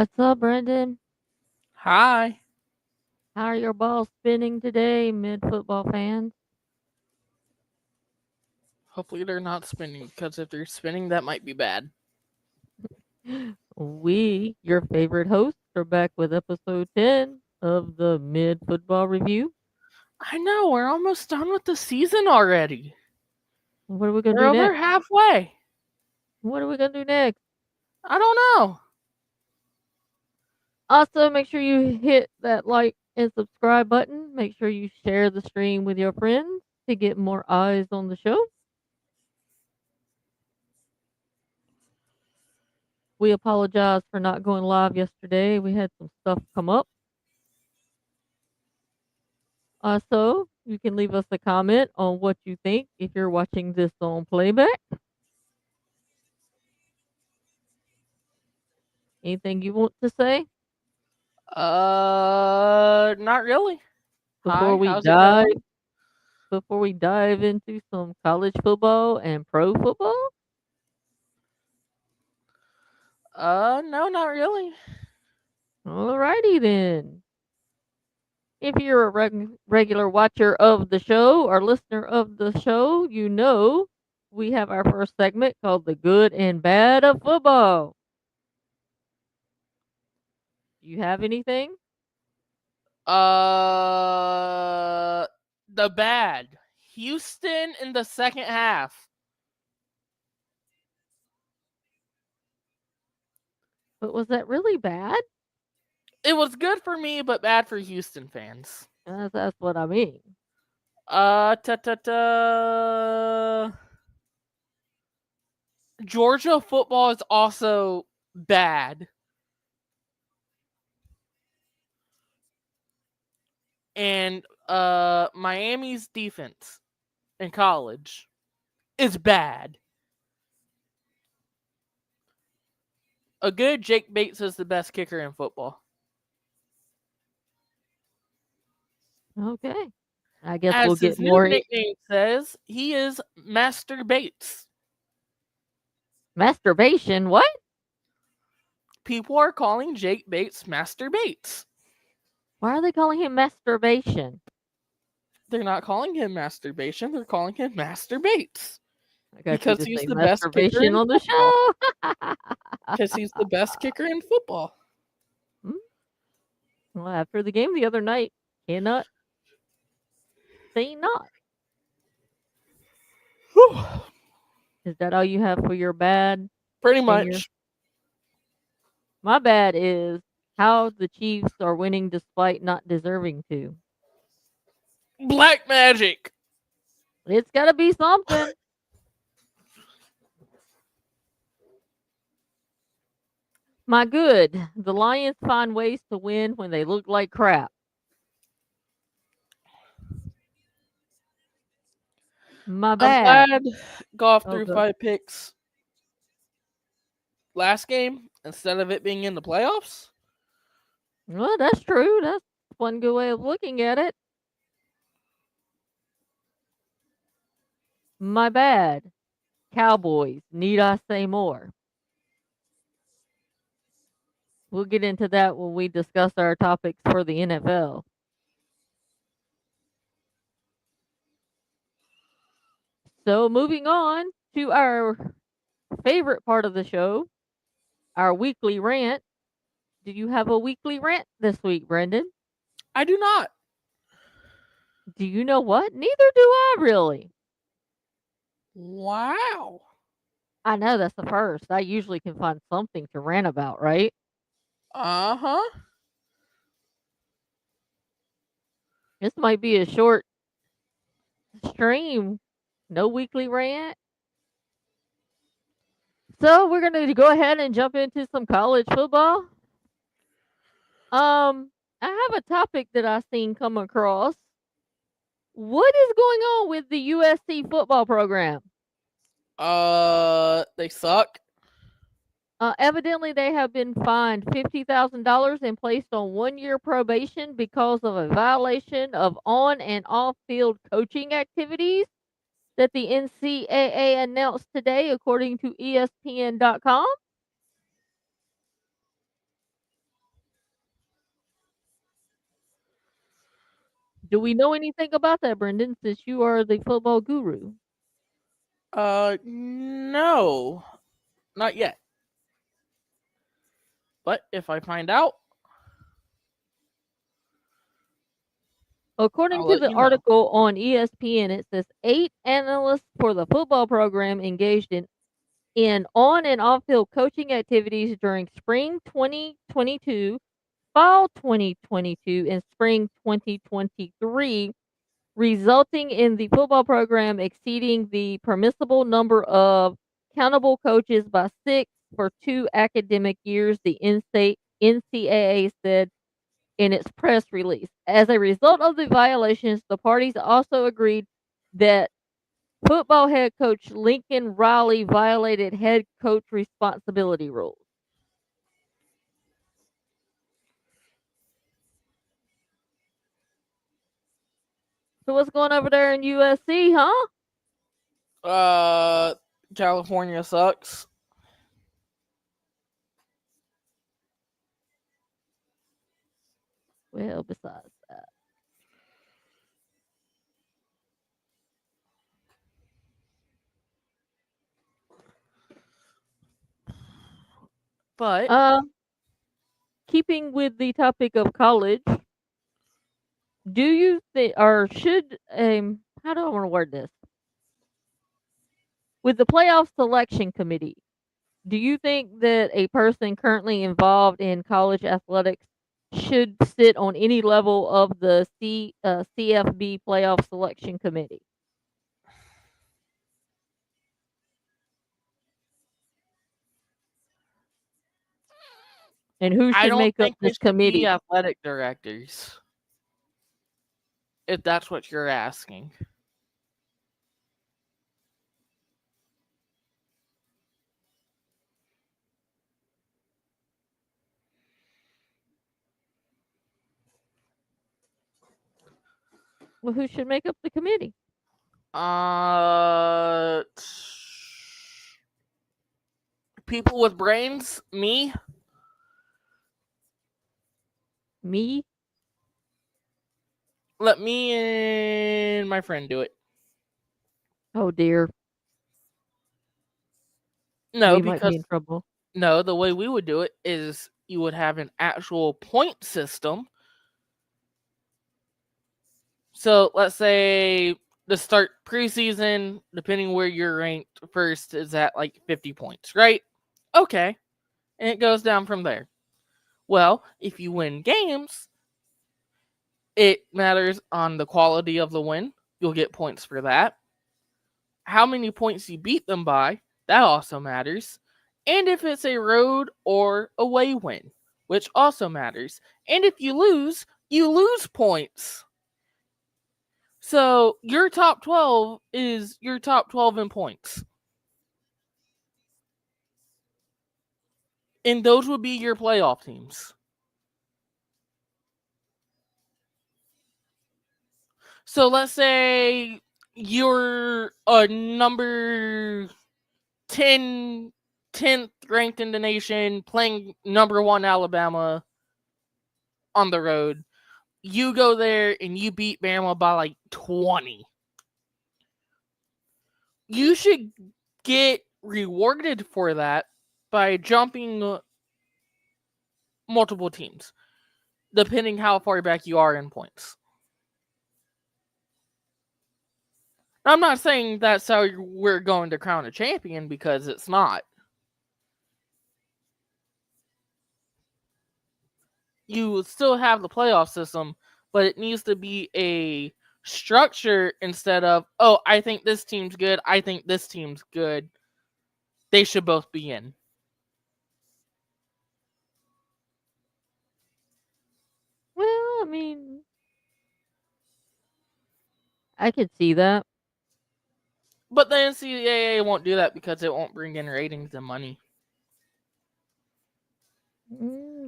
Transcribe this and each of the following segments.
What's up, Brendan? Hi. How are your balls spinning today, mid football fans? Hopefully they're not spinning because if they're spinning, that might be bad. We, your favorite hosts, are back with episode 10 of the mid football review. I know, we're almost done with the season already. What are we going to We're do over next? halfway. What are we going to do next? I don't know. Also, make sure you hit that like and subscribe button. Make sure you share the stream with your friends to get more eyes on the show. We apologize for not going live yesterday. We had some stuff come up. Also, you can leave us a comment on what you think if you're watching this on playback. Anything you want to say Not really. before Hi, we how's it dive going? into some college football and pro football? No, not really. Alrighty then. If you're a regular watcher of the show or listener of the show, you know we have our first segment called the good and bad of football. Do you have anything? Uh, the bad. Houston in the second half. But was that really bad? It was good for me, but bad for Houston fans. That's what I mean. Ta ta ta. Georgia football is also bad. And Miami's defense in college is bad. A good Jake Bates is the best kicker in football. Okay. I guess we'll As get his new more nickname says, he is Master Bates. masturbation. What? People are calling Jake Bates Master Bates. Why are they calling him masturbation? They're not calling him masturbation, they're calling him Master Bates. I got you Because to he's say the best kicker masturbation in on the football. show. Because he's the best kicker in football. Hmm? Well, after the game the other night, cannot say not. Whew. Is that all you have for your bad Pretty and your much. my bad is how the Chiefs are winning despite not deserving to. Black magic. It's got to be something. My good, the Lions find ways to win when they look like crap. My I'm bad. glad Goff Oh, threw good. 5 picks last game instead of it being in the playoffs. Well, that's true. That's one good way of looking at it. My bad. Cowboys. Need I say more? We'll get into that when we discuss our topics for the NFL. So, moving on to our favorite part of the show, our weekly rant. Do you have a weekly rant this week, Brendan? I do not. Do you know what? Neither do I really. Wow. I know that's the first. I usually can find something to rant about, right? Uh huh. This might be a short stream. No weekly rant. So we're gonna go ahead and jump into some college football. I have a topic that I've seen come across. What is going on with the USC football program? They suck. Evidently, they have been fined $50,000 and placed on 1 year probation because of a violation of on and off field coaching activities that the NCAA announced today, according to ESPN.com. Do we know anything about that, Brendan, since you are the football guru? No, not yet. But if I find out, According I'll to let the you know. article on ESPN, it says 8 analysts for the football program engaged in on and off field coaching activities during spring 2022, fall 2022, and spring 2023, resulting in the football program exceeding the permissible number of countable coaches by six for 2 academic years, the NCAA said in its press release. As a result of the violations, the parties also agreed that football head coach Lincoln Riley violated head coach responsibility rules. So what's going over there in USC, huh? Uh, California sucks. Well, besides that. But Uh, Keeping with the topic of college, do you think, or should, how do I want to word this? With the playoff selection committee, do you think that a person currently involved in college athletics should sit on any level of the CFB playoff selection committee? And who I should don't make up think they this should be committee? athletic directors, if that's what you're asking. Well, who should make up the committee? Uh, People with brains, me. Me? Let me and my friend do it. Oh dear, No, we might be because in trouble. no, the way we would do it is you would have an actual point system. So let's say the start preseason, depending where you're ranked first, is at like 50 points, right? Okay. And it goes down from there. Well, if you win games, it matters on the quality of the win. You'll get points for that. How many points you beat them by, that also matters. And if it's a road or away win, which also matters. And if you lose points. So your top 12 is your top 12 in points. And those would be your playoff teams. So let's say you're a number 10, 10th ranked in the nation playing number 1 Alabama on the road. You go there and you beat Bama by like 20. You should get rewarded for that by jumping multiple teams, depending how far back you are in points. I'm not saying that's how we're going to crown a champion, because it's not. You still have the playoff system, but it needs to be a structure instead of, oh, I think this team's good, I think this team's good. They should both be in. Well, I mean, I could see that. But the NCAA won't do that because it won't bring in ratings and money.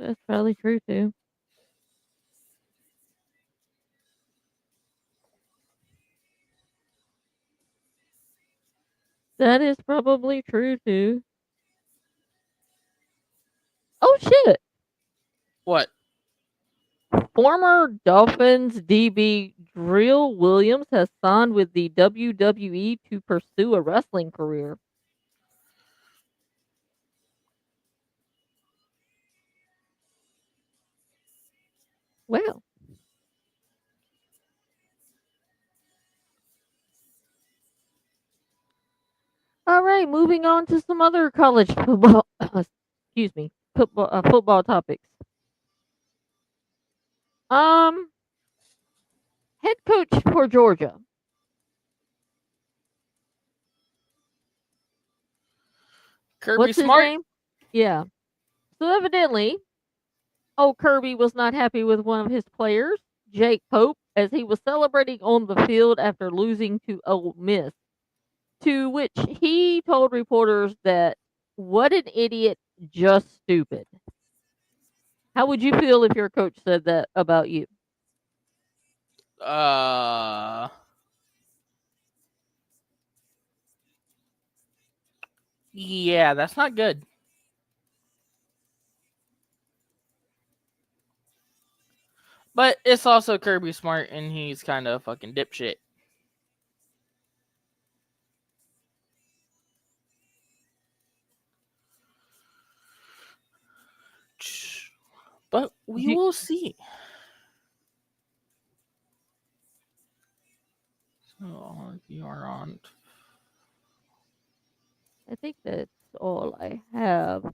That's probably true too. That is probably true too. Oh shit! What? Former Dolphins DB Drill Williams has signed with the WWE to pursue a wrestling career. Well, all right, moving on to some other college football, excuse me, football topics. Um, Head coach for Georgia. Kirby What's his Smart. name? Yeah. So evidently, old Kirby was not happy with one of his players, Jake Pope, as he was celebrating on the field after losing to Ole Miss. To which he told reporters that, "What an idiot, just stupid." How would you feel if your coach said that about you? Uh, yeah, that's not good. But it's also Kirby Smart, and he's kind of a fucking dipshit. But we You, will see. So you are on. I think that's all I have.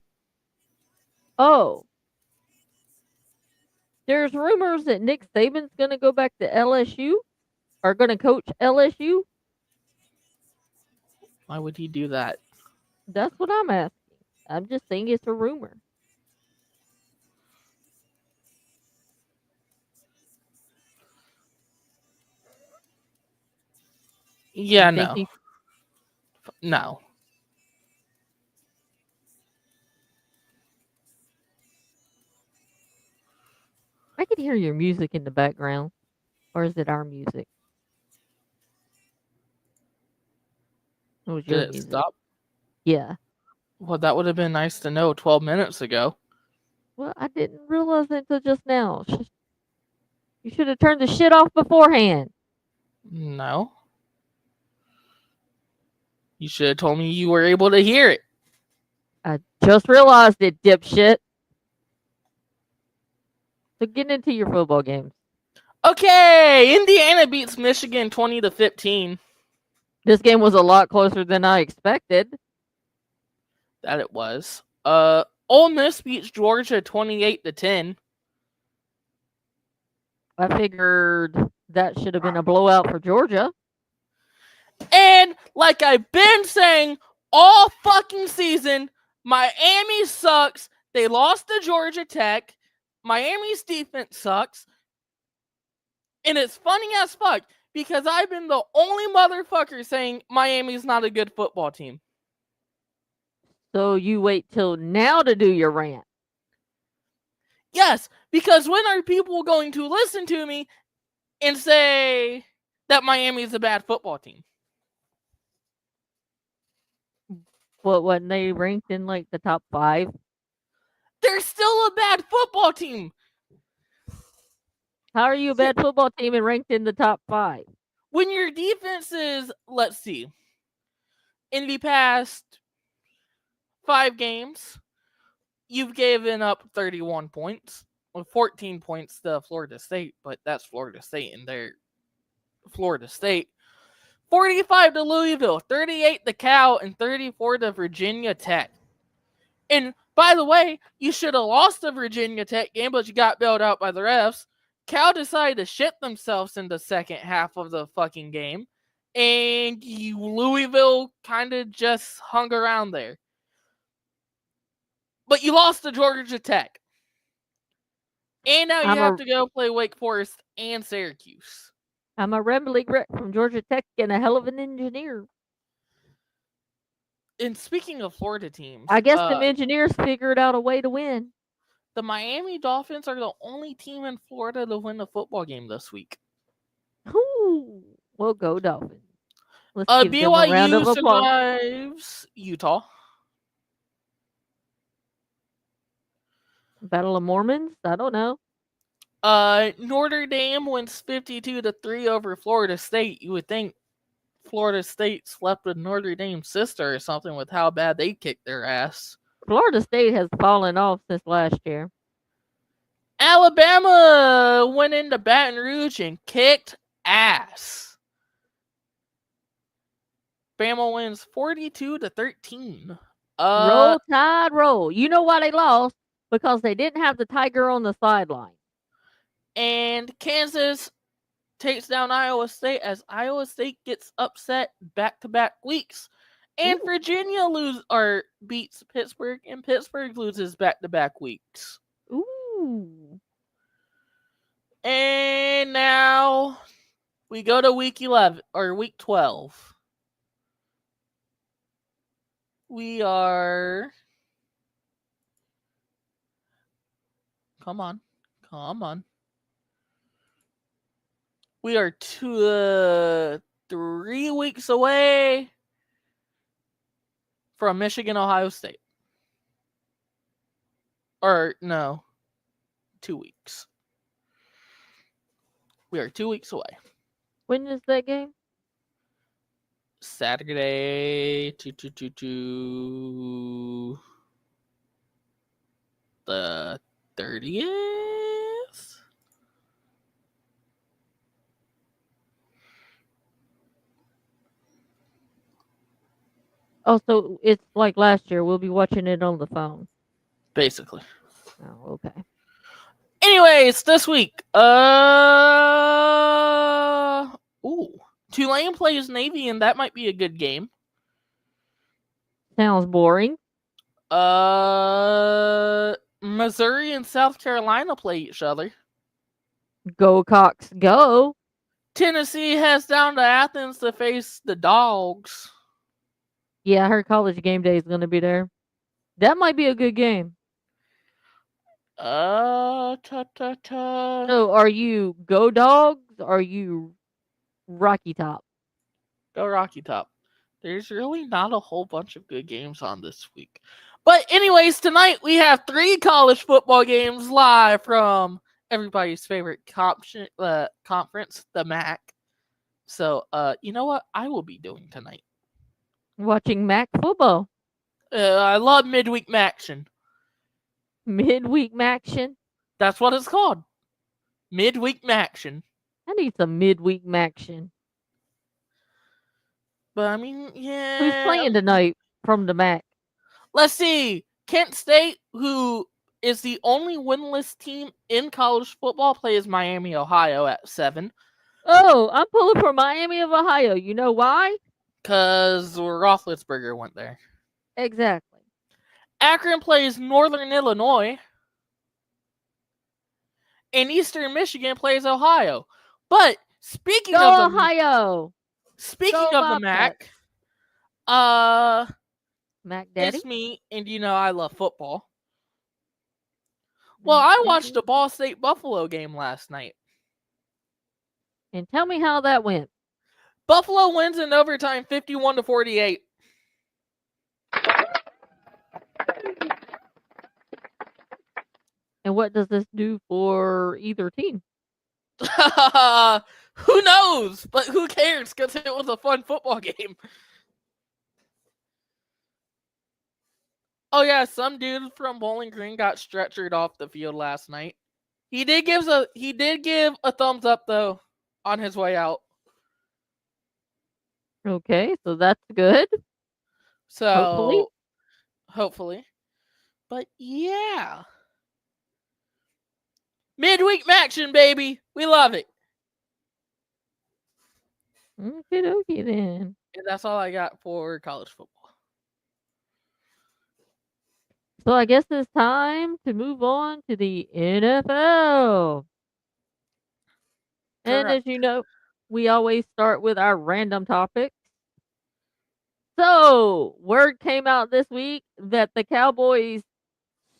Oh, there's rumors that Nick Saban's going to go back to LSU or going to coach LSU. Why would he do that? That's what I'm asking. I'm just saying it's a rumor. You Yeah, think no. he? No. I can hear your music in the background, or is it our music? It was Did your it music. stop? Yeah. Well, that would have been nice to know 12 minutes ago. Well, I didn't realize it until just now. You should have turned the shit off beforehand. No. You should have told me you were able to hear it. I just realized it, dipshit. So get into your football games. Okay, Indiana beats Michigan 20-15. This game was a lot closer than I expected. That it was. Ole Miss beats Georgia 28-10. I figured that should have been a blowout for Georgia. And like I've been saying all fucking season, Miami sucks. They lost to Georgia Tech. Miami's defense sucks. And it's funny as fuck because I've been the only motherfucker saying Miami's not a good football team. So you wait till now to do your rant. Yes, because when are people going to listen to me and say that Miami's a bad football team? What, when they ranked in like the top 5? They're still a bad football team. How are you a bad football team and ranked in the top 5? When your defense is, let's see, in the past 5 games, you've given up 31 points, 14 points to Florida State, but that's Florida State and they're Florida State. 45 to Louisville, 38 to Cal, and 34 to Virginia Tech. And by the way, you should have lost the Virginia Tech game, but you got bailed out by the refs. Cal decided to shit themselves in the second half of the fucking game. And Louisville kind of just hung around there. But you lost to Georgia Tech. And now you have to go play Wake Forest and Syracuse. I'm a rambling wreck from Georgia Tech and a hell of an engineer. And speaking of Florida teams, I guess them engineers figured out a way to win. The Miami Dolphins are the only team in Florida to win a football game this week. Ooh, well, go Dolphins. Let's give them a round of BYU applause. survives Utah. Battle of Mormons? I don't know. Notre Dame wins 52-3 over Florida State. You would think Florida State slept with Notre Dame's sister or something with how bad they kicked their ass. Florida State has fallen off since last year. Alabama went into Baton Rouge and kicked ass. Bama wins 42-13. Roll Tide, roll. You know why they lost? Because they didn't have the Tiger on the sideline. And Kansas takes down Iowa State as Iowa State gets upset back-to-back weeks. And Ooh. Virginia beats Pittsburgh, and Pittsburgh loses back-to-back weeks. Ooh. And now we go to week 11 or week 12. We are Come on. We are 3 weeks away from Michigan, Ohio State. Or no, 2 weeks. We are 2 weeks away. When is that game? Saturday, the 30th. Oh, so it's like last year. We'll be watching it on the phone. Basically. Oh, okay. Anyways, this week, Tulane plays Navy, and that might be a good game. Sounds boring. Missouri and South Carolina play each other. Go Cox, go. Tennessee heads down to Athens to face the Dogs. Yeah, I heard College Game Day is going to be there. That might be a good game. So, are you go Dogs? Or are you Rocky Top? Go Rocky Top. There's really not a whole bunch of good games on this week. But anyways, tonight we have 3 college football games live from everybody's favorite conference, the MAC. So, you know what I will be doing tonight? Watching MAC football. I love midweek Maction. Midweek Maction. That's what it's called. Midweek Maction. I need some midweek Maction. But I mean, yeah. Who's playing tonight from the MAC? Let's see. Kent State, who is the only winless team in college football, plays Miami, Ohio at 7. Oh, I'm pulling for Miami of Ohio. You know why? Because Roethlisberger went there. Exactly. Akron plays Northern Illinois. And Eastern Michigan plays Ohio. But speaking Go of Ohio. the MAC, Mac Daddy. it's me, and you know I love football. Well, I watched the Ball State Buffalo game last night. And tell me how that went. Buffalo wins in overtime 51-48. And what does this do for either team? Who knows? But who cares? Because it was a fun football game. Oh yeah, some dude from Bowling Green got stretchered off the field last night. He did give a thumbs up though on his way out. Okay, so that's good. So hopefully. But yeah. Midweek action, baby. We love it. Okay, dokie then. And that's all I got for college football. So I guess it's time to move on to the NFL. And as you know, we always start with our random topics. So, word came out this week that the Cowboys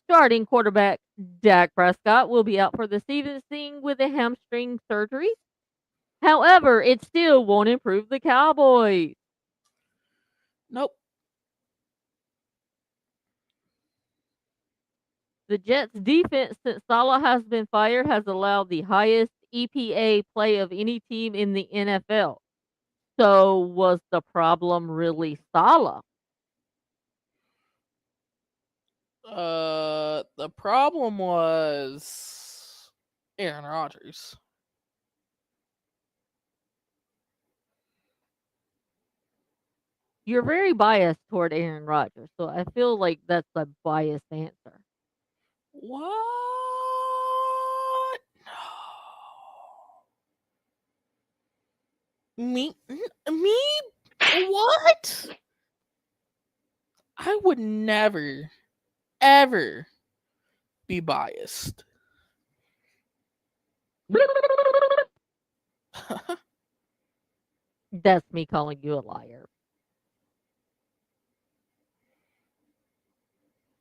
starting quarterback Dak Prescott will be out for the season with a hamstring surgery. However, it still won't improve the Cowboys. Nope. The Jets' defense, since Salah has been fired, has allowed the highest EPA play of any team in the NFL. So, was the problem really Salah? The problem was Aaron Rodgers. You're very biased toward Aaron Rodgers, so I feel like that's a biased answer. What? Me? Me? What? I would never, ever be biased. That's me calling you a liar.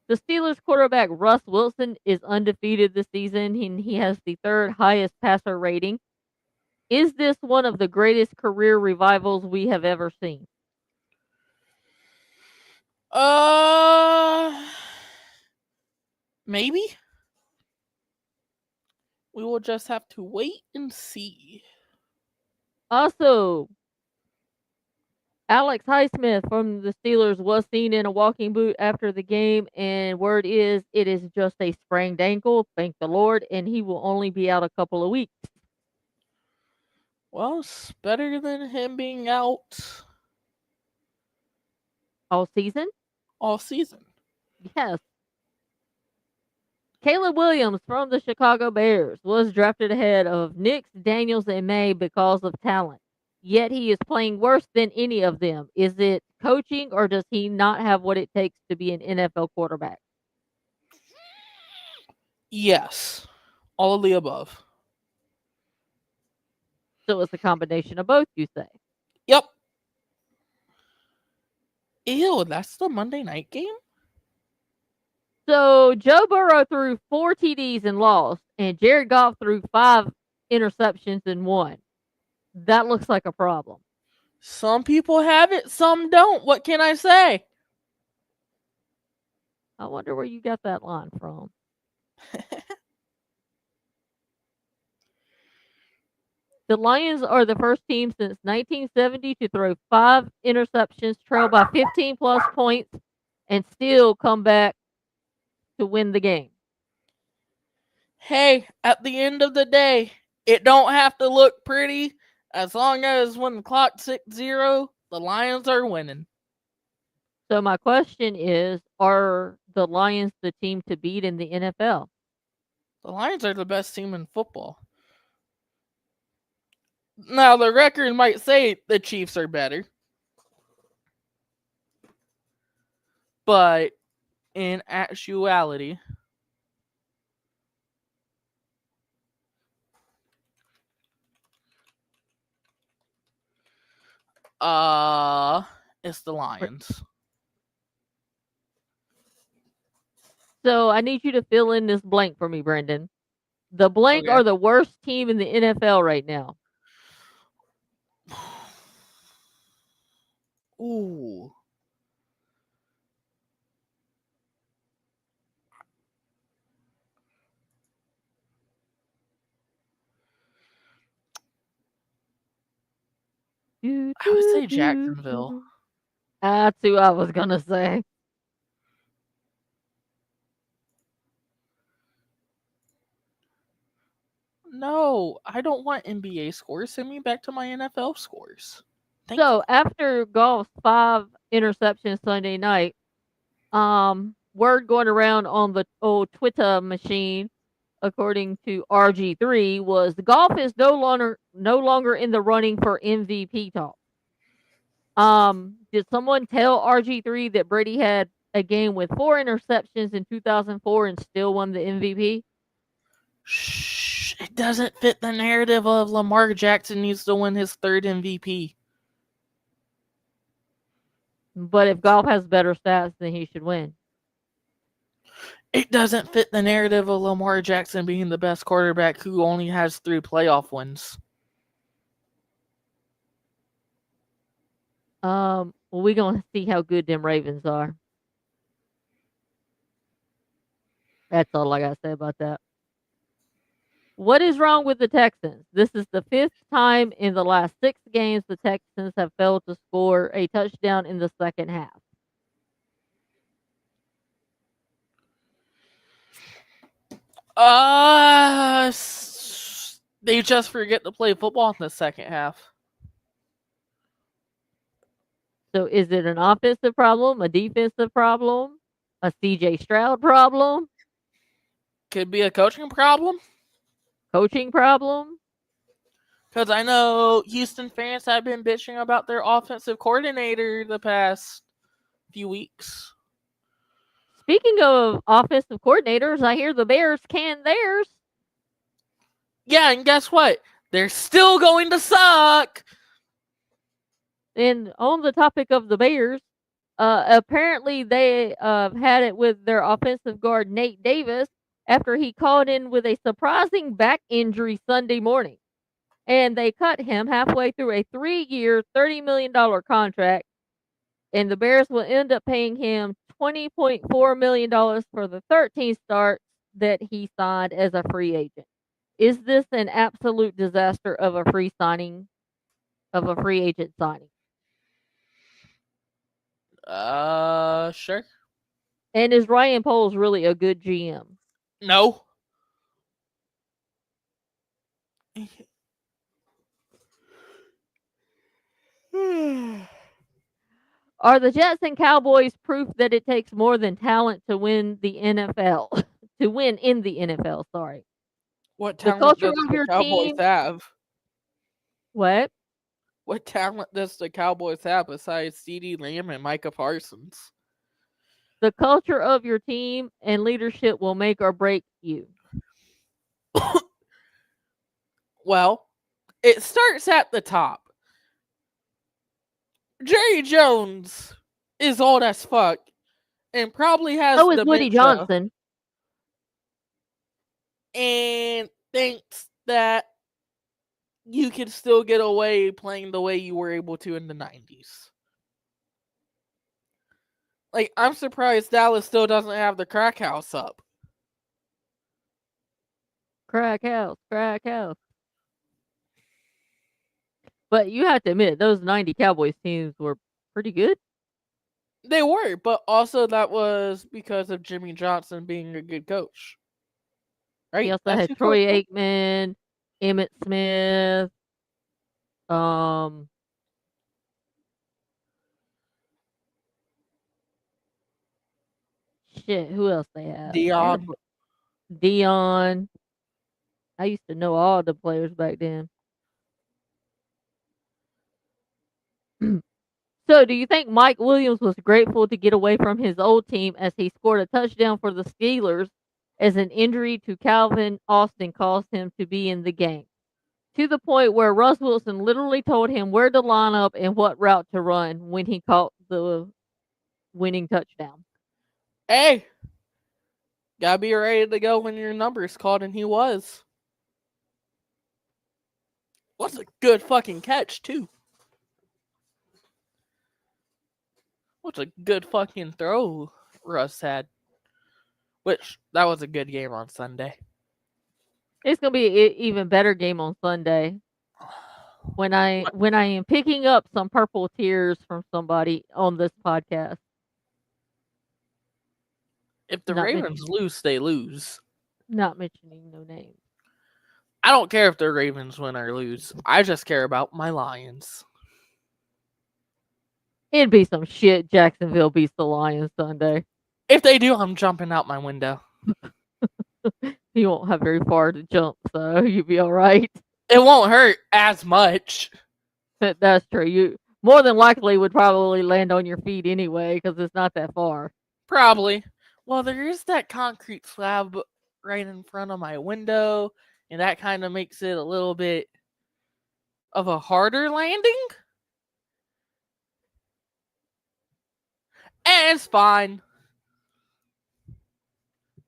The Steelers quarterback Russ Wilson is undefeated this season, and he has the third highest passer rating. Is this one of the greatest career revivals we have ever seen? uh, Maybe. We will just have to wait and see. Also, Alex Highsmith from the Steelers was seen in a walking boot after the game, and word is it is just a sprained ankle, thank the Lord, and he will only be out a couple of weeks. Well, it's better than him being out All season? all season. Yes. Caleb Williams from the Chicago Bears was drafted ahead of Nix, Daniels, and May because of talent. Yet he is playing worse than any of them. Is it coaching or does he not have what it takes to be an NFL quarterback? Yes, all of the above. So it's a combination of both, you say. Yep. Ew, that's the Monday night game? So Joe Burrow threw 4 TDs and lost, and Jared Goff threw 5 interceptions and won. That looks like a problem. Some people have it, some don't. What can I say? I wonder where you got that line from. The Lions are the first team since 1970 to throw 5 interceptions, trail by 15 plus points, and still come back to win the game. Hey, at the end of the day, it don't have to look pretty as long as when the clock ticks 0, the Lions are winning. So my question is, are the Lions the team to beat in the NFL? The Lions are the best team in football. Now, the record might say the Chiefs are better, but in actuality, it's the Lions. So I need you to fill in this blank for me, Brendan. The blank Okay. are the worst team in the NFL right now. Ooh. Do, I would do, say do, Jacksonville. do. That's who I was going to say. No, I don't want NBA scores. Send me back to my NFL scores. Thank you. So after Goff's 5 interceptions Sunday night, word going around on the old Twitter machine, according to RG3, was Goff is no longer in the running for MVP talk. Did someone tell RG3 that Brady had a game with 4 interceptions in 2004 and still won the MVP? Shh. It doesn't fit the narrative of Lamar Jackson needs to win his third MVP. But if Goff has better stats, then he should win. It doesn't fit the narrative of Lamar Jackson being the best quarterback who only has 3 playoff wins. Well, we're gonna see how good them Ravens are. That's all I gotta say about that. What is wrong with the Texans? This is the fifth time in the last 6 games the Texans have failed to score a touchdown in the second half. They just forget to play football in the second half. So is it an offensive problem, a defensive problem, a CJ Stroud problem, Could be a coaching problem. coaching problem? Because I know Houston fans have been bitching about their offensive coordinator the past few weeks. Speaking of offensive coordinators, I hear the Bears canned theirs. Yeah, and guess what? They're still going to suck. And on the topic of the Bears, apparently they had it with their offensive guard Nate Davis after he called in with a surprising back injury Sunday morning. And they cut him halfway through a 3-year, $30 million contract. And the Bears will end up paying him $20.4 million for the 13 starts that he signed as a free agent. Is this an absolute disaster of a free agent signing? Sure. And is Ryan Poles really a good GM? No. Are the Jets and Cowboys proof that it takes more than talent to win the NFL? To win in the NFL, sorry. What The talent culture does of the your Cowboys team, have? what? What talent does the Cowboys have besides CeeDee Lamb and Micah Parsons? The culture of your team and leadership will make or break you. Well, it starts at the top. Jerry Jones is old as fuck and probably has So is Woody dementia Johnson. and thinks that you can still get away playing the way you were able to in the 90s. Like, I'm surprised Dallas still doesn't have the crack house up. Crack house, crack house. But you have to admit, those 90 Cowboys teams were pretty good. They were, but also that was because of Jimmy Johnson being a good coach. He Right? also That's had who Troy coached them. Aikman, Emmett Smith, um, shit, who else they have? They had a Dion. Dion. I used to know all the players back then. So, do you think Mike Williams was grateful to get away from his old team as he scored a touchdown for the Steelers as an injury to Calvin Austin caused him to be in the game? To the point where Russ Wilson literally told him where to line up and what route to run when he caught the winning touchdown. Hey, gotta be ready to go when your number's called, and he was. What's a good fucking catch, too? What's a good fucking throw Russ had? Which, that was a good game on Sunday. It's gonna be an even better game on Sunday when I am picking up some purple tears from somebody on this podcast. If the Not Ravens mentioning lose, they lose. not mentioning no names. I don't care if the Ravens win or lose. I just care about my Lions. It'd be some shit. Jacksonville beats the Lions Sunday. If they do, I'm jumping out my window. You won't have very far to jump, so you'll be all right. It won't hurt as much. That's true. You more than likely would probably land on your feet anyway because it's not that far. Probably. Well, there is that concrete slab right in front of my window, and that kind of makes it a little bit of a harder landing. And it's fine.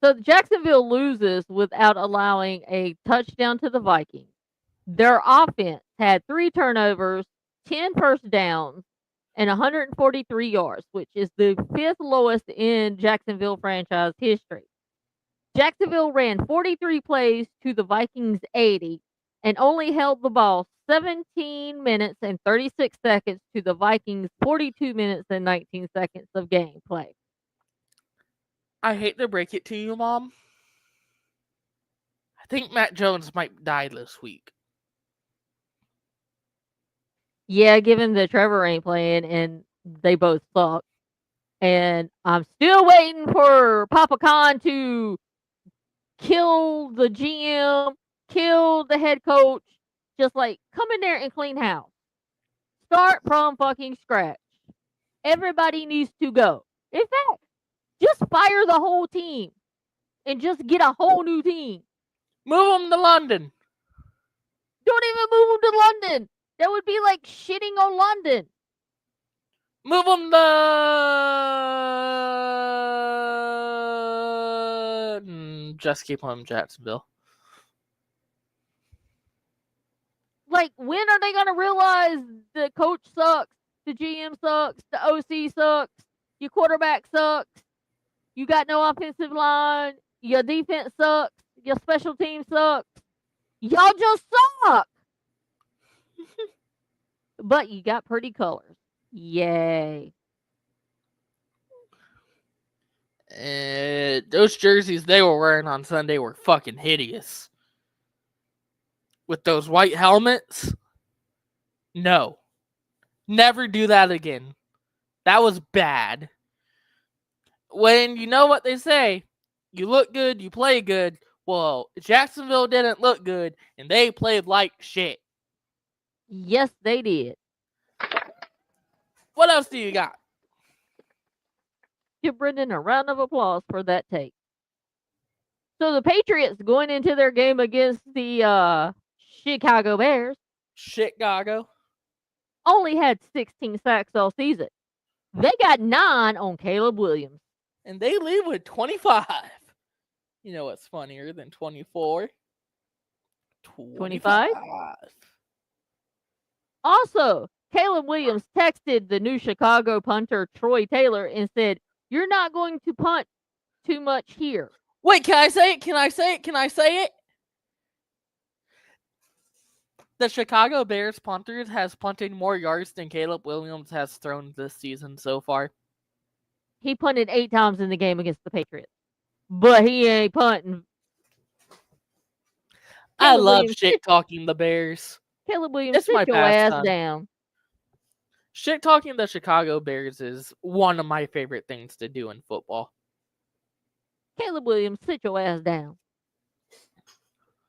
So Jacksonville loses without allowing a touchdown to the Vikings. Their offense had 3 turnovers, 10 first downs, and 143 yards, which is the fifth lowest in Jacksonville franchise history. Jacksonville ran 43 plays to the Vikings 80 and only held the ball 17 minutes and 36 seconds to the Vikings 42 minutes and 19 seconds of gameplay. I hate to break it to you, Mom. I think Matt Jones might die this week. Yeah, given that Trevor ain't playing and they both suck. And I'm still waiting for Papa Khan to kill the GM, kill the head coach. Just like come in there and clean house. Start from fucking scratch. Everybody needs to go. In fact, just fire the whole team and just get a whole new team. Move him to London. Don't even move them to London. That would be like shitting on London. Move him to. Just keep him in Jacksonville. Like, when are they going to realize the coach sucks, the GM sucks, the OC sucks, your quarterback sucks, you got no offensive line, your defense sucks, your special team sucks. Y'all just suck. But you got pretty colors. Yay. Those jerseys they were wearing on Sunday were fucking hideous. With those white helmets? No. Never do that again. That was bad. When you know what they say, you look good, you play good. Well, Jacksonville didn't look good, and they played like shit. Yes, they did. What else do you got? Give Brendan a round of applause for that take. So the Patriots going into their game against the Chicago Bears Chicago. only had 16 sacks all season. They got 9 on Caleb Williams. And they leave with 25. You know what's funnier than 24? 25? Also, Caleb Williams texted the new Chicago punter Troy Taylor and said, "You're not going to punt too much here." Wait, can I say it? Can I say it? Can I say it? The Chicago Bears punters has punted more yards than Caleb Williams has thrown this season so far. He punted 8 times in the game against the Patriots. But he ain't punting. I love shit talking the Bears. Caleb Williams, It's my sit your ass pastime. down. Shit talking the Chicago Bears is one of my favorite things to do in football. Caleb Williams, sit your ass down.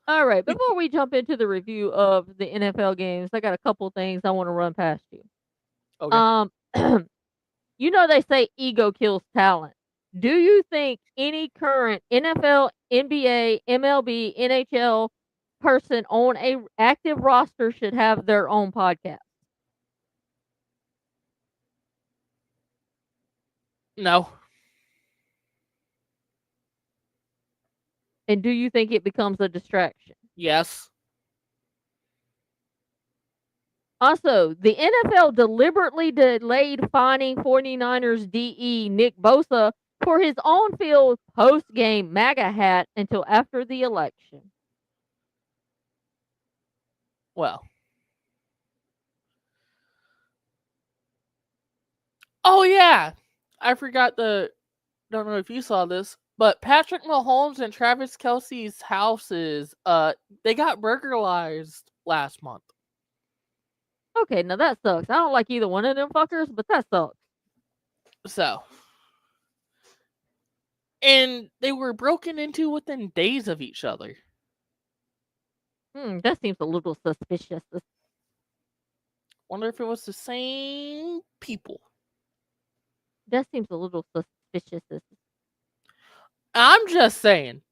All right, before we jump into the review of the NFL games, I got a couple things I want to run past you. Okay. You know they say ego kills talent. Do you think any current NFL, NBA, MLB, NHL person on a active roster should have their own podcast? No. And do you think it becomes a distraction? Yes. Also, the NFL deliberately delayed fining 49ers DE Nick Bosa for his on-field post-game MAGA hat until after the election. Well. Oh yeah. I forgot don't know if you saw this, but Patrick Mahomes and Travis Kelce's houses, they got burglarized last month. Okay, now that sucks. I don't like either one of them fuckers, but that sucks. So. And they were broken into within days of each other. That seems a little suspicious. Wonder if it was the same people. That seems a little suspicious. I'm just saying.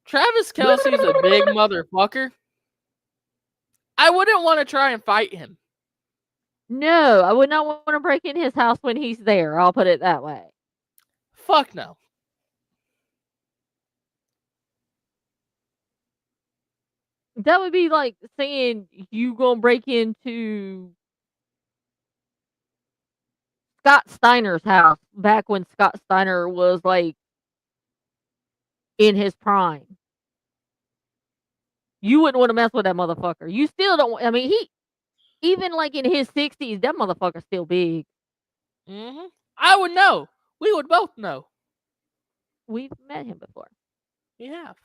Travis Kelce's a big motherfucker. I wouldn't want to try and fight him. No, I would not want to break in his house when he's there. I'll put it that way. Fuck no. That would be like saying you gonna break into Scott Steiner's house back when Scott Steiner was like in his prime. You wouldn't want to mess with that motherfucker. You still don't. I mean, he even like in his 60s, that motherfucker's still big. Mm-hmm. I would know. We would both know. We've met him before We have.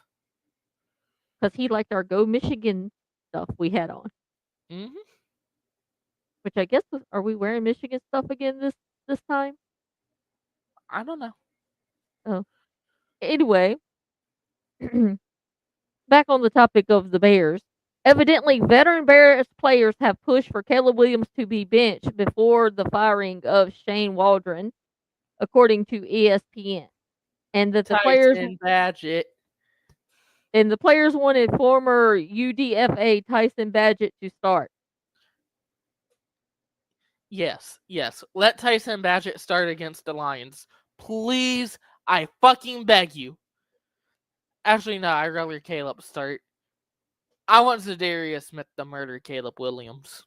because he liked our Go Michigan stuff we had on. Mm-hmm. Which I guess are we wearing Michigan stuff again this time? I don't know. Oh, anyway, back on the topic of the Bears. Evidently, veteran Bears players have pushed for Caleb Williams to be benched before the firing of Shane Waldron, according to ESPN, and that Tyson Badgett. the players wanted former UDFA Tyson Badgett to start. Yes, yes. Let Tyson Badgett start against the Lions. Please, I fucking beg you. Actually, no, I'd rather Caleb start. I want Zadarius Smith to murder Caleb Williams.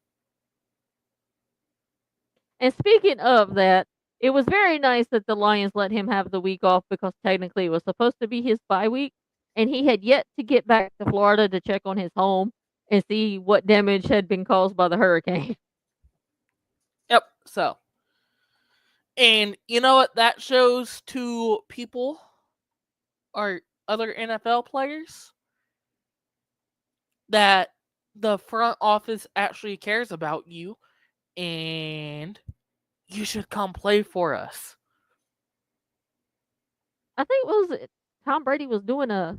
And speaking of that, it was very nice that the Lions let him have the week off because technically it was supposed to be his bye week, and he had yet to get back to Florida to check on his home and see what damage had been caused by the hurricane. Yep, so. And you know what that shows to people or other NFL players? That the front office actually cares about you and you should come play for us. I think it was Tom Brady was doing a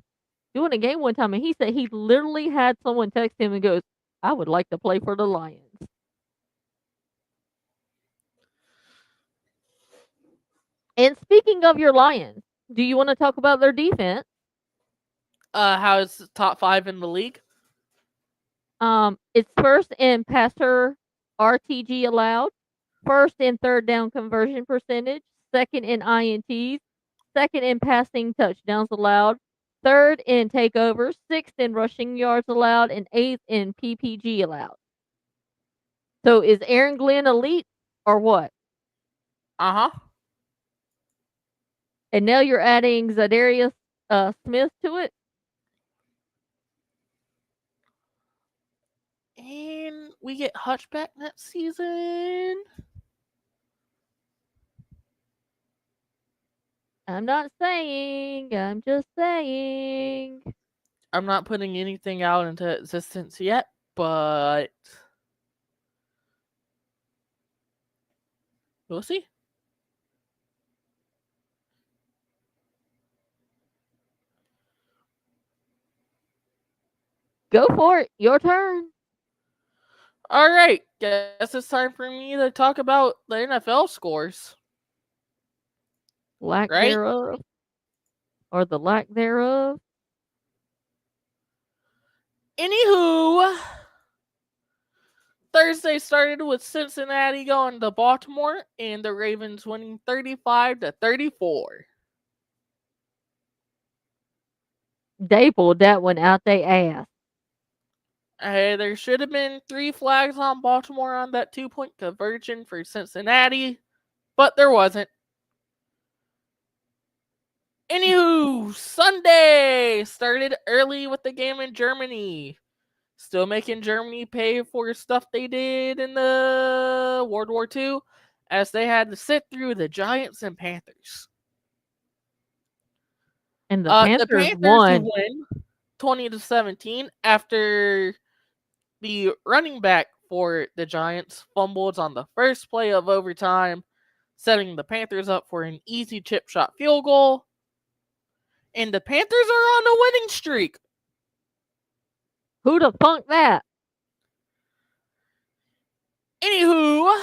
game one time, and he said he literally had someone text him and goes, "I would like to play for the Lions." And speaking of your Lions, do you want to talk about their defense? How is top 5 in the league? It's first in passer RTG allowed, first in third down conversion percentage, second in INTs, second in passing touchdowns allowed, third in takeovers, sixth in rushing yards allowed, and eighth in PPG allowed. So is Aaron Glenn elite or what? Uh-huh. And now you're adding Zadarius Smith to it. And we get Hutch back next season. I'm not saying, I'm just saying. I'm not putting anything out into existence yet, but we'll see. Go for it. Your turn. All right, guess it's time for me to talk about the NFL scores, Lack right? thereof, or the lack thereof. Anywho, Thursday started with Cincinnati going to Baltimore and the Ravens winning 35-34. They pulled that one out they ass. Hey, there should have been 3 flags on Baltimore on that 2-point conversion for Cincinnati, but there wasn't. Anywho, Sunday started early with the game in Germany. Still making Germany pay for stuff they did in the World War II, as they had to sit through the Giants and Panthers. And the The Panthers Panthers won. win 20-17 after the running back for the Giants fumbled on the first play of overtime, setting the Panthers up for an easy chip shot field goal. And the Panthers are on a winning streak. Who'd have thunk that? Anywho,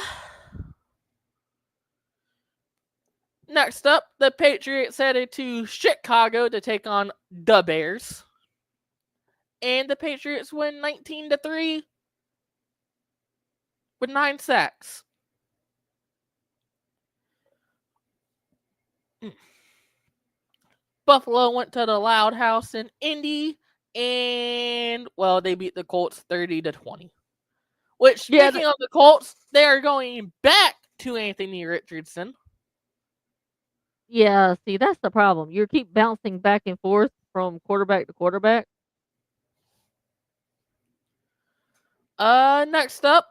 next up, the Patriots headed to Chicago to take on the Bears. And the Patriots win 19-3 with 9 sacks. Buffalo went to the Loud House in Indy, and well, they beat the Colts 30-20. Which, Yeah, speaking of the Colts, they are going back to Anthony Richardson. Yeah, see, that's the problem. You keep bouncing back and forth from quarterback to quarterback. Next up,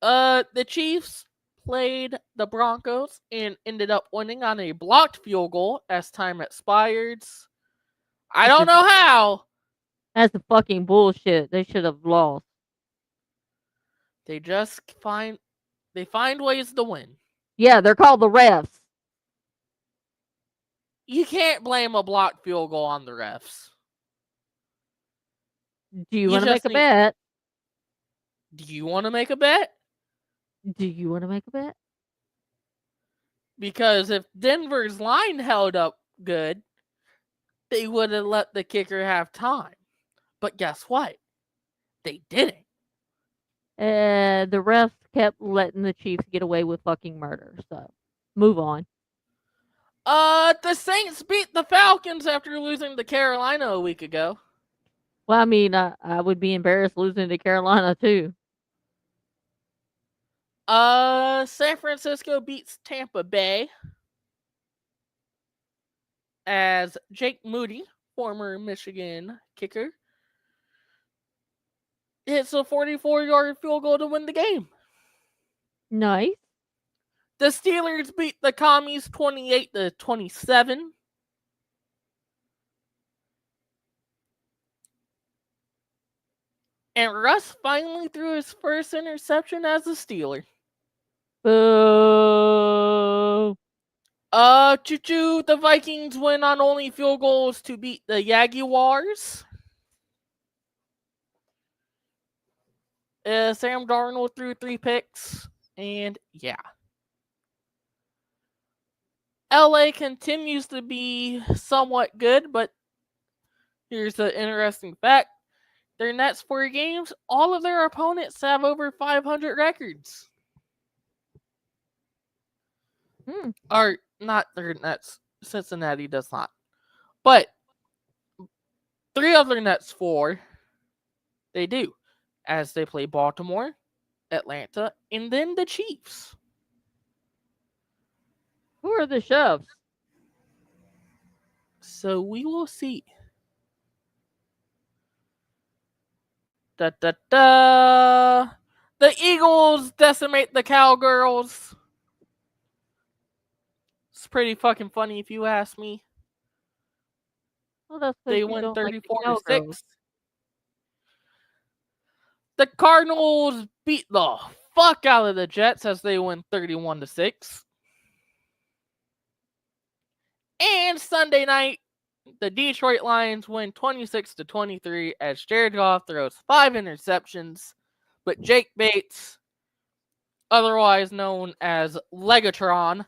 the Chiefs played the Broncos and ended up winning on a blocked field goal as time expired. I Which don't is know how. that's the fucking bullshit. They should have lost. They just find ways to win. Yeah, they're called the refs. You can't blame a blocked field goal on the refs. Do you You want to make just a need. bet? Do you want to make a bet? Do you want to make a bet? Because if Denver's line held up good, they would have let the kicker have time. But guess what? They didn't. The refs kept letting the Chiefs get away with fucking murder. So, move on. The Saints beat the Falcons after losing to Carolina a week ago. Well, I mean, I would be embarrassed losing to Carolina too. San Francisco beats Tampa Bay as Jake Moody, former Michigan kicker, hits a 44-yard field goal to win the game. Nice. The Steelers beat the Commies 28-27. And Russ finally threw his first interception as a Steeler. Boo. Choo-choo, the Vikings win on only field goals to beat the Jaguars. Sam Darnold threw 3 picks, and yeah. LA continues to be somewhat good, but here's the interesting fact. Their next 4 games, all of their opponents have over 500 records. Or not their nets. Cincinnati does not. But 3 of their next 4, they do. As they play Baltimore, Atlanta, and then the Chiefs. Who are the shoves? So we will see. Da da da. The Eagles decimate the Cowgirls. It's pretty fucking funny if you ask me. Well, that's because They you win don't like the 34 to cowgirls. 6. The Cardinals beat the fuck out of the Jets as they win 31 to 6. And Sunday night, the Detroit Lions win 26 to 23 as Jared Goff throws 5 interceptions, but Jake Bates, otherwise known as Legatron,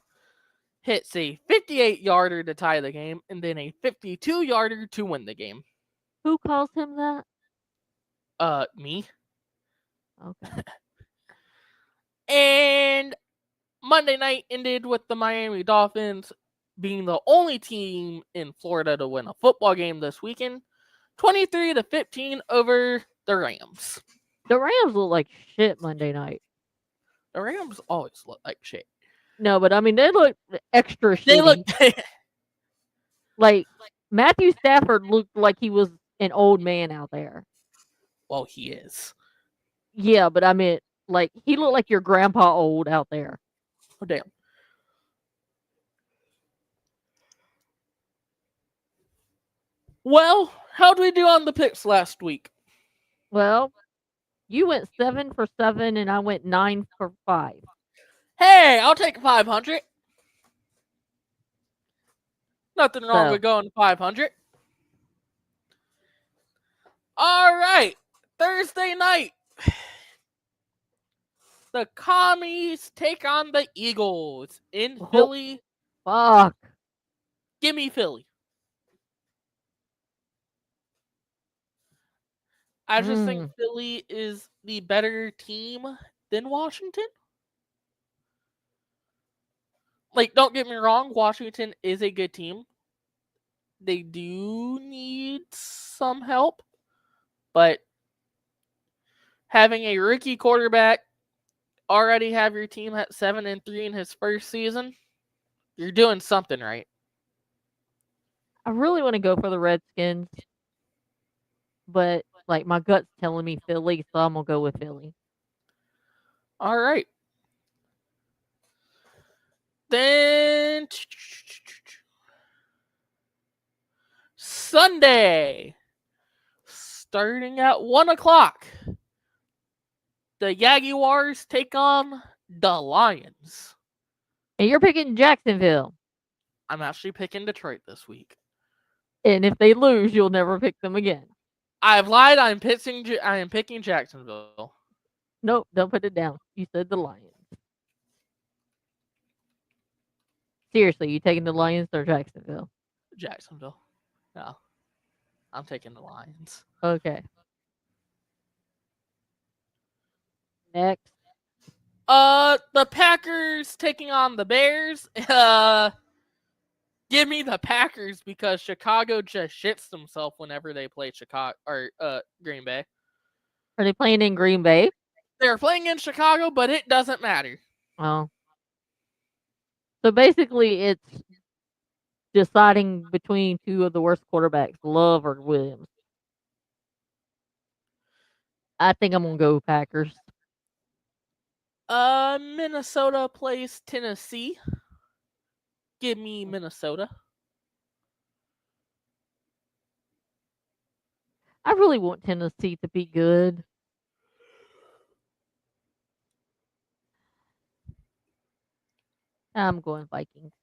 hits a 58-yarder to tie the game and then a 52-yarder to win the game. Who calls him that? Me. Okay. And Monday night ended with the Miami Dolphins being the only team in Florida to win a football game this weekend, 23 to 15 over the Rams. The Rams look like shit Monday night. The Rams always look like shit. No, but I mean they look extra They look. shitty. Like Matthew Stafford looked like he was an old man out there. Well, he is. Yeah, but I mean, like he looked like your grandpa old out there. Oh damn. Well, how'd we do on the picks last week? Well, you went 7 for 7, and I went 9 for 5. Hey, I'll take 500. Nothing wrong So with going 500. All right, Thursday night. The Commies take on the Eagles in oh, Philly. fuck. Give me Philly. I just think Mm. Philly is the better team than Washington. Like, don't get me wrong, Washington is a good team. They do need some help, but having a rookie quarterback already have your team at 7-3 in his first season, you're doing something right. I really want to go for the Redskins, but like my gut's telling me Philly, so I'm gonna go with Philly. All right. Then Sunday, starting at 1 o'clock, the Jaguars take on the Lions. And you're picking Jacksonville. I'm actually picking Detroit this week. And if they lose, you'll never pick them again. I've lied. I am picking Jacksonville. Nope, don't put it down. You said the Lions. Seriously, you taking the Lions or Jacksonville? Jacksonville. No, I'm taking the Lions. Okay. Next. The Packers taking on the Bears. Give me the Packers because Chicago just shits themselves whenever they play Chicago or Green Bay. Are they playing in Green Bay? They're playing in Chicago, but it doesn't matter. Oh. So basically it's deciding between two of the worst quarterbacks, Love or Williams. I think I'm gonna go Packers. Minnesota plays Tennessee. Give me Minnesota. I really want Tennessee to be good. I'm going Vikings.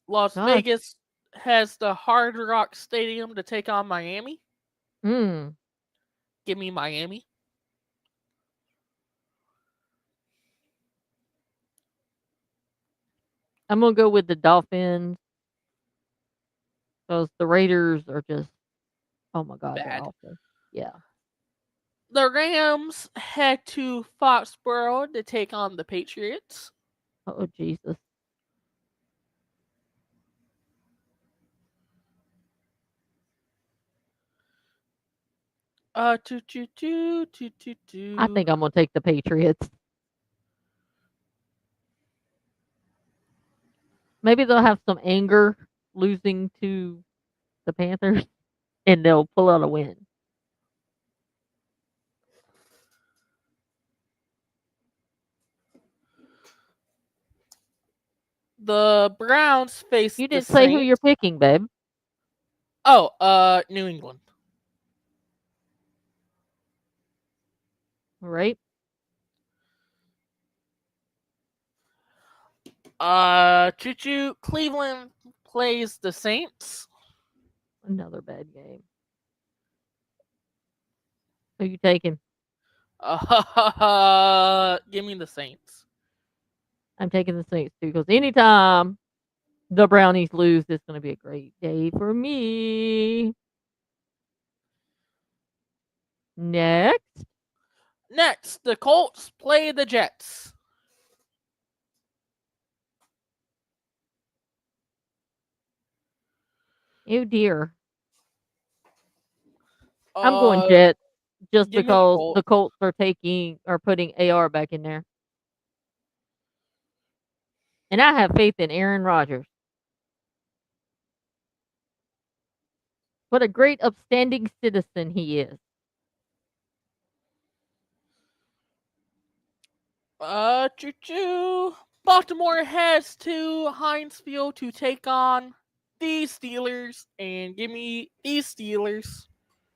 Las Gosh. Vegas has the Hard Rock Stadium to take on Miami. Hmm. Give me Miami. I'm gonna go with the Dolphins because the Raiders are just, oh my god, they're Bad. awful. Yeah. The Rams head to Foxborough to take on the Patriots. Oh Jesus. Choo choo choo choo choo I choo. think I'm gonna take the Patriots. Maybe they'll have some anger losing to the Panthers and they'll pull out a win. The Browns face You the didn't say who you're Saints. picking, babe. Oh, New England. All right. Choo choo. Cleveland plays the Saints. Another bad game. Who you taking? Give me the Saints. I'm taking the Saints too because anytime the Brownies lose, it's going to be a great day for me. Next. Next, the Colts play the Jets. Oh dear. I'm going Uh, Jets just give me the because Colts. the Colts are putting AR back in there. And I have faith in Aaron Rodgers. What a great upstanding citizen he is. Choo choo. Baltimore heads to Heinz Field to take on the Steelers, and give me the Steelers.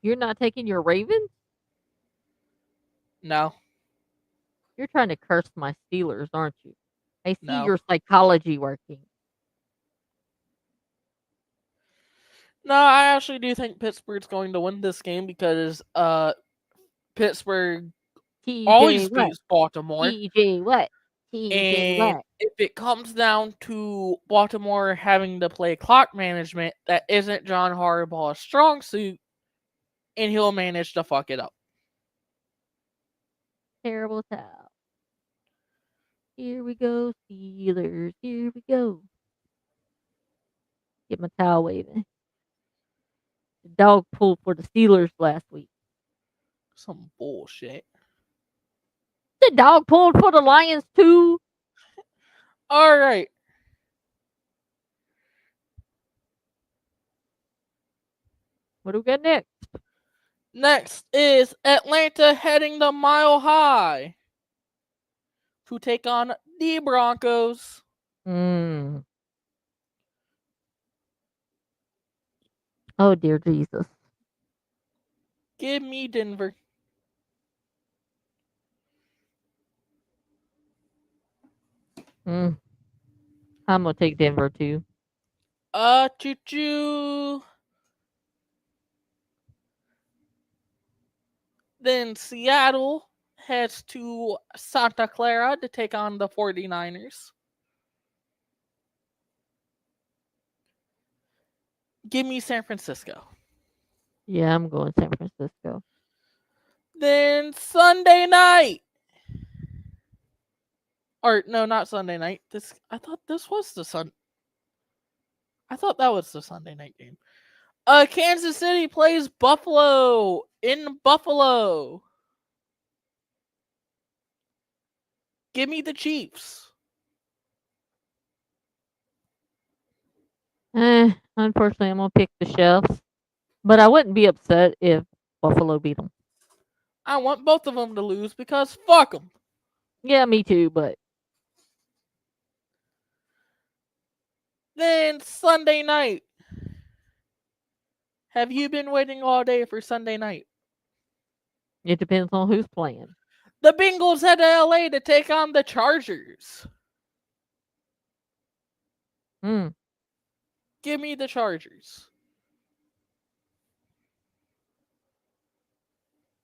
You're not taking your Ravens? No, You're trying to curse my Steelers, aren't you? I see no, your psychology working. no. I actually do think Pittsburgh's going to win this game because Pittsburgh TJ always what? beats Baltimore, TJ what? TJ and what? if it comes down to Baltimore having to play clock management, that isn't John Harbaugh's strong suit, and he'll manage to fuck it up. Terrible towel. Here we go, Steelers. Here we go. Get my towel waving. The dog pulled for the Steelers last week. Some bullshit. The dog pulled for the Lions too. All right. What do we got next? Next is Atlanta heading to Mile High to take on the Broncos. Mm. Oh dear Jesus. Give me Denver. Mm. I'm gonna take Denver too. Choo choo. Then Seattle heads to Santa Clara to take on the 49ers. Give me San Francisco. Yeah, I'm going San Francisco. Then Sunday night. Or no, not Sunday night. This I thought this was the Sun. I thought that was the Sunday night game. Kansas City plays Buffalo in Buffalo. Give me the Chiefs. Unfortunately, I'm gonna pick the Chefs, but I wouldn't be upset if Buffalo beat them. I want both of them to lose because fuck them. Yeah, me too. But Then Sunday night. Have you been waiting all day for Sunday night? it depends on who's playing. The Bengals head to LA to take on the Chargers. Mm. Give me the Chargers.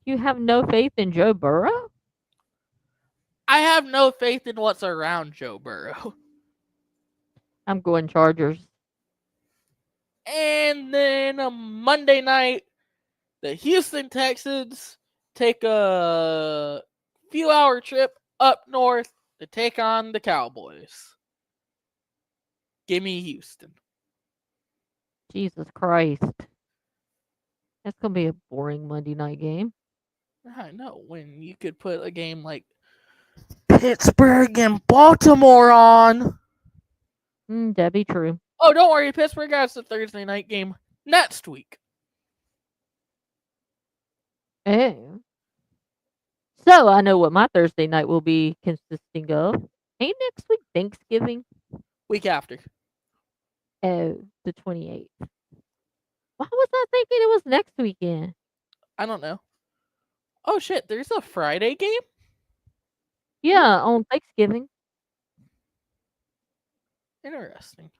You have no faith in Joe Burrow? I have no faith in what's around Joe Burrow. I'm going Chargers. And then a Monday night, the Houston Texans take a few hour trip up north to take on the Cowboys. Give me Houston. Jesus Christ. That's gonna be a boring Monday night game. I know when you could put a game like Pittsburgh and Baltimore on. That'd be true. Oh, don't worry, Pittsburgh has the Thursday night game next week. Oh. So I know what my Thursday night will be consisting of. Ain't next week Thanksgiving? Week after. Oh, the 28th. Why was I thinking it was next weekend? I don't know. Oh shit, there's a Friday game? Yeah, on Thanksgiving. Interesting.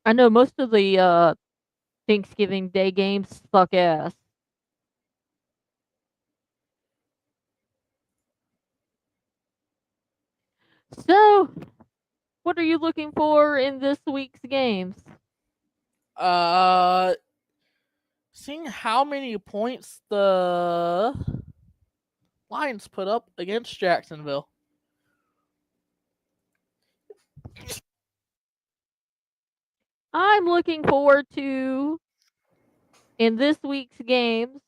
I know most of the Thanksgiving Day games suck ass. So, what are you looking for in this week's games? Uh Seeing how many points the Lions put up against Jacksonville. I'm looking forward to in this week's games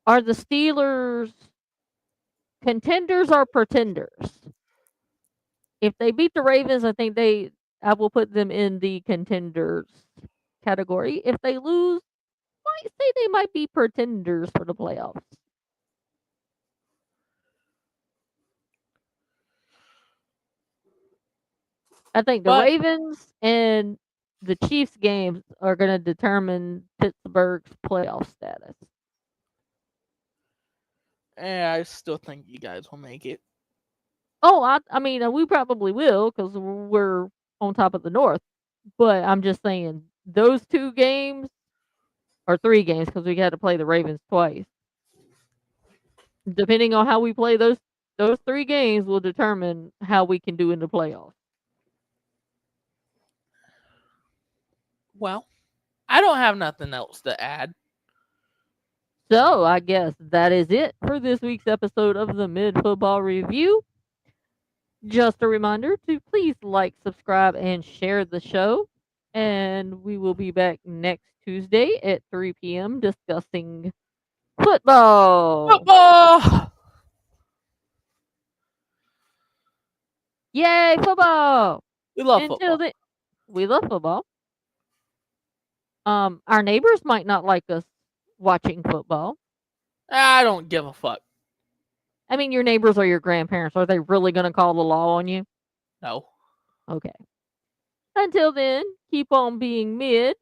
are the Steelers contenders or pretenders? If they beat the Ravens, I will put them in the contenders category. If they lose, I say they might be pretenders for the playoffs. I think the But Ravens and the Chiefs games are going to determine Pittsburgh's playoff status. I still think you guys will make it. Oh, I mean, we probably will because we're on top of the North. But I'm just saying those two games or three games because we got to play the Ravens twice. Depending on how we play those three games will determine how we can do in the playoffs. Well, I don't have nothing else to add. So I guess that is it for this week's episode of the Mid Football Review. Just a reminder to please like, subscribe, and share the show. And we will be back next Tuesday at 3 p.m. discussing football. Football! Yay, football! We love Until football. then, we love football. Our neighbors might not like us watching football. I don't give a fuck. I mean, your neighbors are your grandparents. Are they really going to call the law on you? No. Okay. Until then, keep on being mid,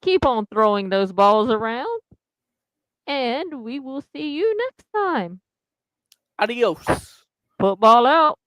keep on throwing those balls around, and we will see you next time. Adios. Football out.